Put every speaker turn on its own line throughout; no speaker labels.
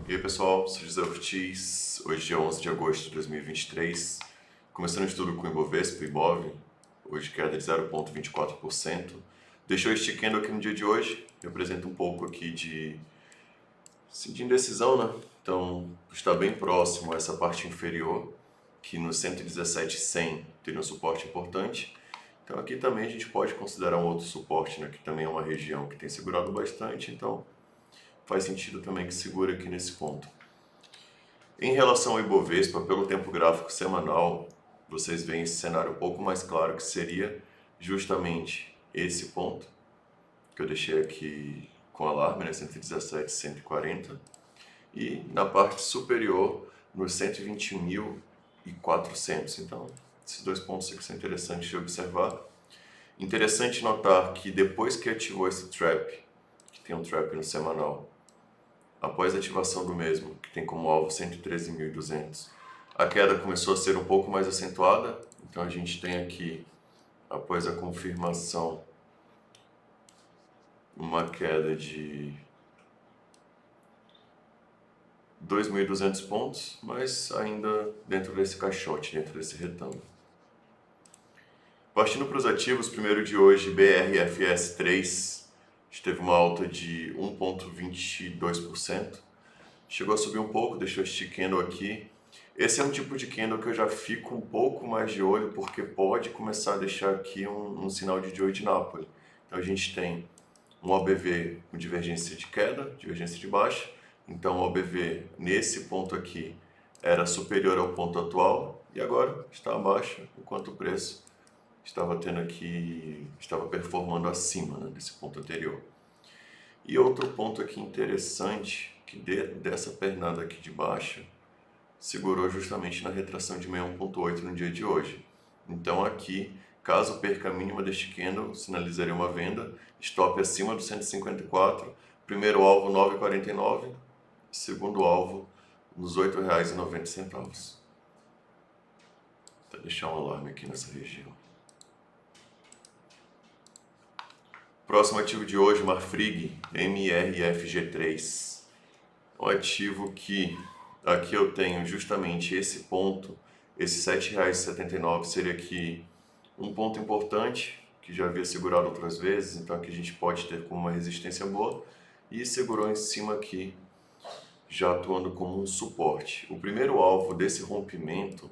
E aí pessoal, sou José Ortiz, hoje é 11 de agosto de 2023, começando o estudo com o Ibovespa, Ibov, hoje queda de 0,24%, deixou este candle aqui no dia de hoje, representa um pouco aqui de indecisão, né? Então está bem próximo a essa parte inferior, que no 117,100 teria um suporte importante, então aqui também a gente pode considerar um outro suporte, né? Que também é uma região que tem segurado bastante, então faz sentido também que segure aqui nesse ponto. Em relação ao Ibovespa, pelo tempo gráfico semanal, vocês veem esse cenário um pouco mais claro, que seria justamente esse ponto, que eu deixei aqui com alarme, né, 117, 140, e na parte superior, nos 121.400. Então, esses dois pontos aqui são interessantes de observar. Interessante notar que depois que ativou esse trap, que tem um trap no semanal, após a ativação do mesmo, que tem como alvo 113.200, a queda começou a ser um pouco mais acentuada. Então a gente tem aqui, após a confirmação, uma queda de 2.200 pontos, mas ainda dentro desse caixote, dentro desse retângulo. Partindo para os ativos, primeiro de hoje, BRFS3, teve uma alta de 1,22%. Chegou a subir um pouco, deixou este candle aqui. Esse é um tipo de candle que eu já fico um pouco mais de olho, porque pode começar a deixar aqui um sinal de Joe de Napoli. Então a gente tem um OBV com divergência de queda, divergência de baixa. Então o OBV nesse ponto aqui era superior ao ponto atual e agora está abaixo, enquanto o preço estava performando acima, né, desse ponto anterior. E outro ponto aqui interessante, que dessa pernada aqui de baixo, segurou justamente na retração de 61,8 no dia de hoje. Então aqui, caso perca a mínima deste candle, sinalizaria uma venda, stop acima do 154, primeiro alvo 9,49, segundo alvo nos R$ 8,90. Vou deixar um alarme aqui nessa região. Próximo ativo de hoje, Marfrig, MRFG3. Um ativo que aqui eu tenho justamente esse ponto, esse R$ 7,79 seria aqui um ponto importante, que já havia segurado outras vezes, então aqui a gente pode ter como uma resistência boa, e segurou em cima aqui, já atuando como um suporte. O primeiro alvo desse rompimento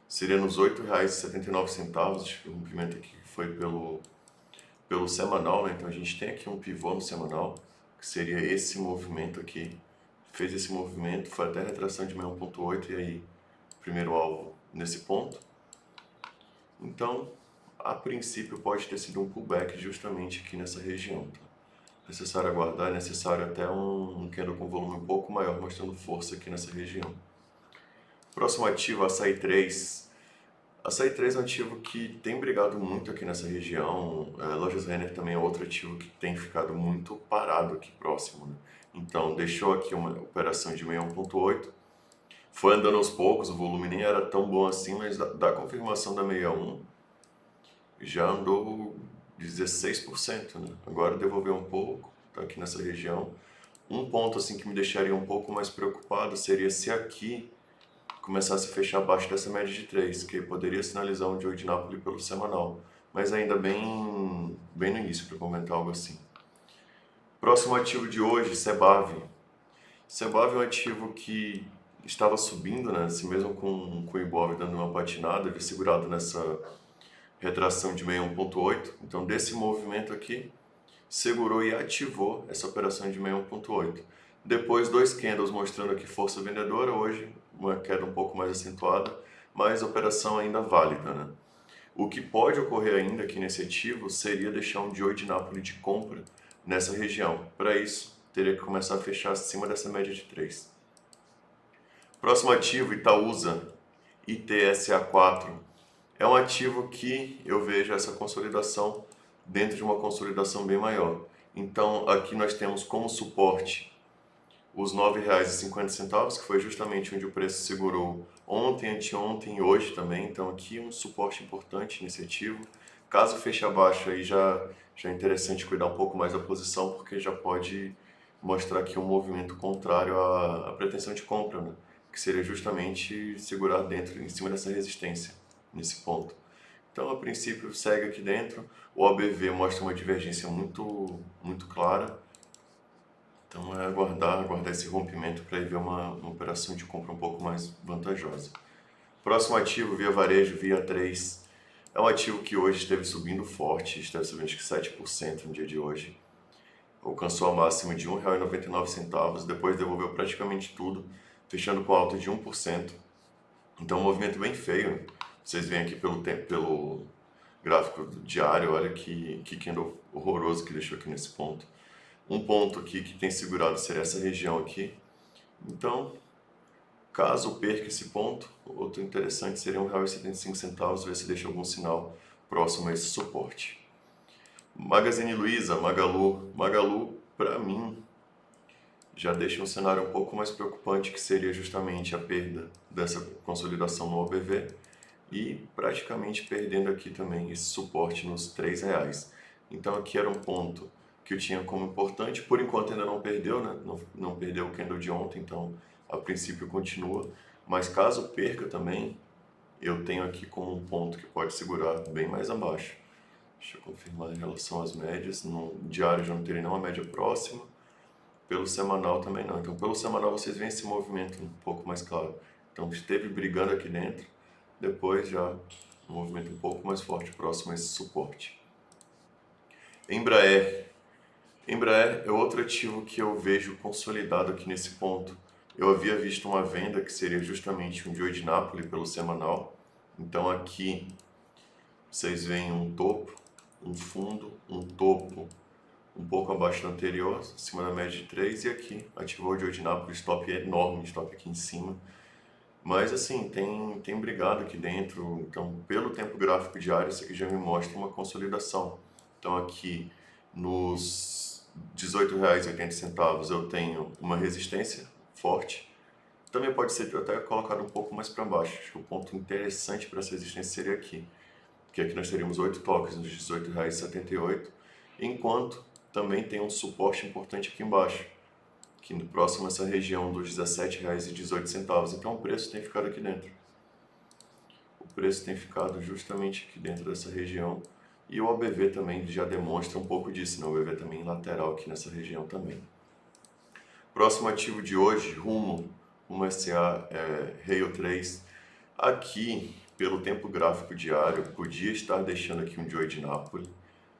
seria nos R$ 8,79, o rompimento aqui foi pelo semanal, né? Então a gente tem aqui um pivô no semanal, que seria esse movimento aqui, fez esse movimento, foi até a retração de 61,8 e aí primeiro alvo nesse ponto. Então, a princípio pode ter sido um pullback justamente aqui nessa região. Tá? Necessário aguardar, é necessário até um candle com volume um pouco maior, mostrando força aqui nessa região. Próximo ativo, Açaí 3. Açaí 3 é um ativo que tem brigado muito aqui nessa região. Lojas Renner também é outro ativo que tem ficado muito parado aqui próximo, né? Então, deixou aqui uma operação de 61,8. Foi andando aos poucos, o volume nem era tão bom assim, mas da confirmação da 61, já andou 16%, né? Agora devolveu um pouco, está aqui nessa região. Um ponto assim que me deixaria um pouco mais preocupado seria se aqui começasse a fechar abaixo dessa média de 3, que poderia sinalizar um Joe de Napoli pelo semanal, mas ainda bem no início para comentar algo assim. Próximo ativo de hoje, Sebav. Sebav é um ativo que estava subindo, né? Assim mesmo com o Ibov dando uma patinada, ele segurado nessa retração de 61,8. Então desse movimento aqui, segurou e ativou essa operação de 61,8. Depois, dois candles mostrando aqui força vendedora, hoje uma queda um pouco mais acentuada, mas a operação ainda válida, né? O que pode ocorrer ainda aqui nesse ativo seria deixar um Joe de Napoli de compra nessa região. Para isso, teria que começar a fechar acima dessa média de 3. Próximo ativo, Itaúsa, ITSA4. É um ativo que eu vejo essa consolidação dentro de uma consolidação bem maior. Então, aqui nós temos como suporte os R$ 9,50, que foi justamente onde o preço segurou ontem, anteontem e hoje também. Então, aqui um suporte importante nesse ativo. Caso feche abaixo, aí já é interessante cuidar um pouco mais da posição, porque já pode mostrar aqui um movimento contrário à pretensão de compra, né? Que seria justamente segurar dentro, em cima dessa resistência, nesse ponto. Então, a princípio, segue aqui dentro. O OBV mostra uma divergência muito clara. Então, é aguardar esse rompimento para ver uma operação de compra um pouco mais vantajosa. Próximo ativo, Via Varejo, Via 3. É um ativo que hoje esteve subindo forte, esteve subindo acho que 7% no dia de hoje. Alcançou a máxima de R$ 1,99, depois devolveu praticamente tudo, fechando com alta de 1%. Então, um movimento bem feio. Vocês veem aqui pelo gráfico diário, olha que candle horroroso que deixou aqui nesse ponto. Um ponto aqui que tem segurado seria essa região aqui. Então, caso perca esse ponto, outro interessante seria R$ 1,75, ver se deixa algum sinal próximo a esse suporte. Magazine Luiza, Magalu, para mim, já deixa um cenário um pouco mais preocupante, que seria justamente a perda dessa consolidação no OBV e praticamente perdendo aqui também esse suporte nos R$ 3. Então aqui era um ponto que eu tinha como importante, por enquanto ainda não perdeu, né? Não perdeu o candle de ontem, então a princípio continua, mas caso perca também, eu tenho aqui como um ponto que pode segurar bem mais abaixo. Deixa eu confirmar em relação às médias. No diário já não teria nenhuma média próxima. Pelo semanal também não. Então, pelo semanal vocês veem esse movimento um pouco mais claro. Então, esteve brigando aqui dentro. Depois já um movimento um pouco mais forte, próximo a esse suporte. Embraer. Embraer é outro ativo que eu vejo consolidado aqui nesse ponto. Eu havia visto uma venda que seria justamente um Joy de Nápoles pelo semanal. Então, aqui vocês veem um topo, um fundo, um topo um pouco abaixo do anterior, acima da média de 3, e aqui ativou o Joy de Nápoles, stop enorme, stop aqui em cima. Mas assim, tem brigado aqui dentro, então pelo tempo gráfico diário, isso aqui já me mostra uma consolidação. Então aqui nos R$ 18,80 eu tenho uma resistência forte. Também pode ser até colocado um pouco mais para baixo. Acho que o ponto interessante para essa resistência seria aqui. Que aqui nós teríamos 8 toques nos R$ 18,78, enquanto também tem um suporte importante aqui embaixo, que próximo a essa região dos R$ 17,18. Então o preço tem ficado aqui dentro. O preço tem ficado justamente aqui dentro dessa região. E o OBV também já demonstra um pouco disso, né? O OBV também lateral aqui nessa região também. Próximo ativo de hoje, Rumo SA, Rail 3. Aqui, pelo tempo gráfico diário, podia estar deixando aqui um Joy de Nápoles.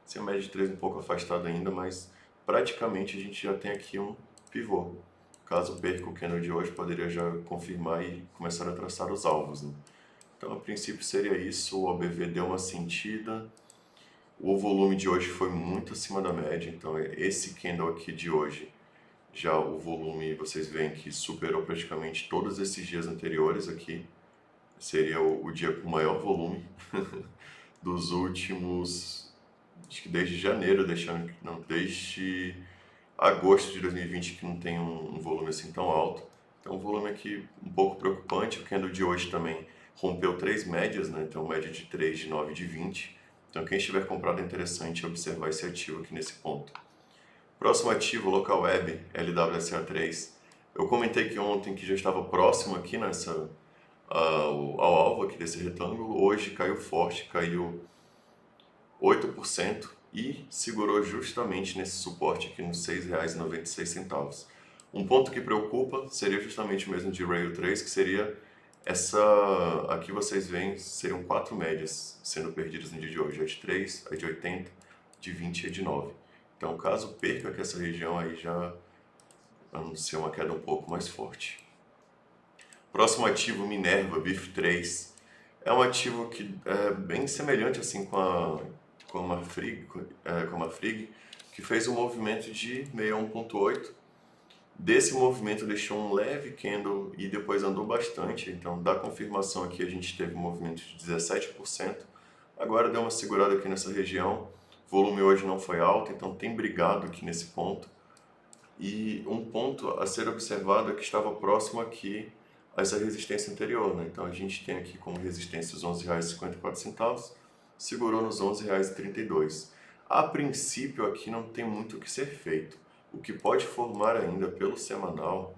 Sem a média de 3 um pouco afastado ainda, mas praticamente a gente já tem aqui um pivô. Caso perca o candle de hoje, poderia já confirmar e começar a traçar os alvos, né? Então, a princípio seria isso. O OBV deu uma sentida. O volume de hoje foi muito acima da média, então esse candle aqui de hoje, já o volume, vocês veem que superou praticamente todos esses dias anteriores aqui. Seria o dia com maior volume dos últimos, acho que desde janeiro, desde agosto de 2020 que não tem um volume assim tão alto. Então, um volume aqui um pouco preocupante. O candle de hoje também rompeu 3 médias, né? Então, média de 3, de 9 e de 20. Então, quem estiver comprado é interessante observar esse ativo aqui nesse ponto. Próximo ativo, Local Web, LWSA3. Eu comentei que ontem que já estava próximo aqui ao alvo aqui desse retângulo. Hoje caiu forte, caiu 8% e segurou justamente nesse suporte aqui nos R$ 6,96. Um ponto que preocupa seria justamente o mesmo de Rail 3, que seria essa, aqui vocês veem, seriam 4 médias sendo perdidas no dia de hoje, a de 3, a de 80, de 20 e a de 9. Então, caso perca aqui essa região, aí já anuncia uma queda um pouco mais forte. Próximo ativo, Minerva, BIF3. É um ativo que é bem semelhante assim com a Frig, que fez um movimento de 61,8. Desse movimento deixou um leve candle e depois andou bastante. Então, da confirmação aqui, a gente teve um movimento de 17%. Agora deu uma segurada aqui nessa região. O volume hoje não foi alto, então tem brigado aqui nesse ponto. E um ponto a ser observado é que estava próximo aqui a essa resistência anterior, né? Então a gente tem aqui como resistência os R$ 11,54, segurou nos R$ 11,32. A princípio aqui não tem muito o que ser feito. O que pode formar ainda pelo semanal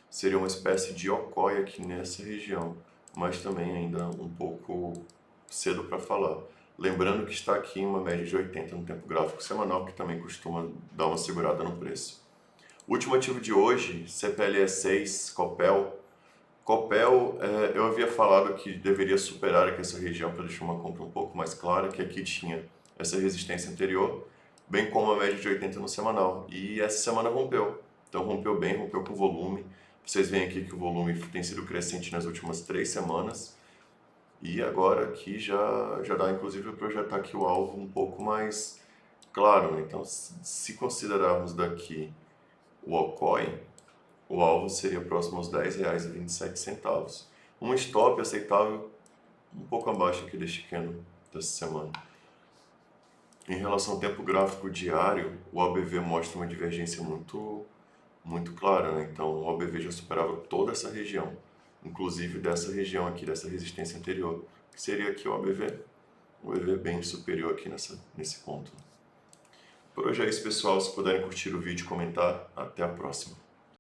seria uma espécie de occoi aqui nessa região, mas também ainda um pouco cedo para falar. Lembrando que está aqui em uma média de 80 no tempo gráfico semanal, que também costuma dar uma segurada no preço. O último ativo de hoje, CPLE6, Copel. Copel, eu havia falado que deveria superar aqui essa região para deixar uma compra um pouco mais clara, que aqui tinha essa resistência anterior, bem como a média de 80 no semanal. E essa semana rompeu. Então rompeu bem, rompeu com volume. Vocês veem aqui que o volume tem sido crescente nas últimas 3 semanas. E agora aqui já dá inclusive para projetar aqui o alvo um pouco mais claro, né? Então, se considerarmos daqui o altcoin, o alvo seria próximo aos R$ 10,27. Um stop aceitável um pouco abaixo aqui deste candle dessa semana. Em relação ao tempo gráfico diário, o OBV mostra uma divergência muito clara, né? Então, o OBV já superava toda essa região, inclusive dessa região aqui, dessa resistência anterior, que seria aqui o OBV. O OBV bem superior aqui nesse ponto. Por hoje é isso, pessoal. Se puderem curtir o vídeo e comentar, até a próxima.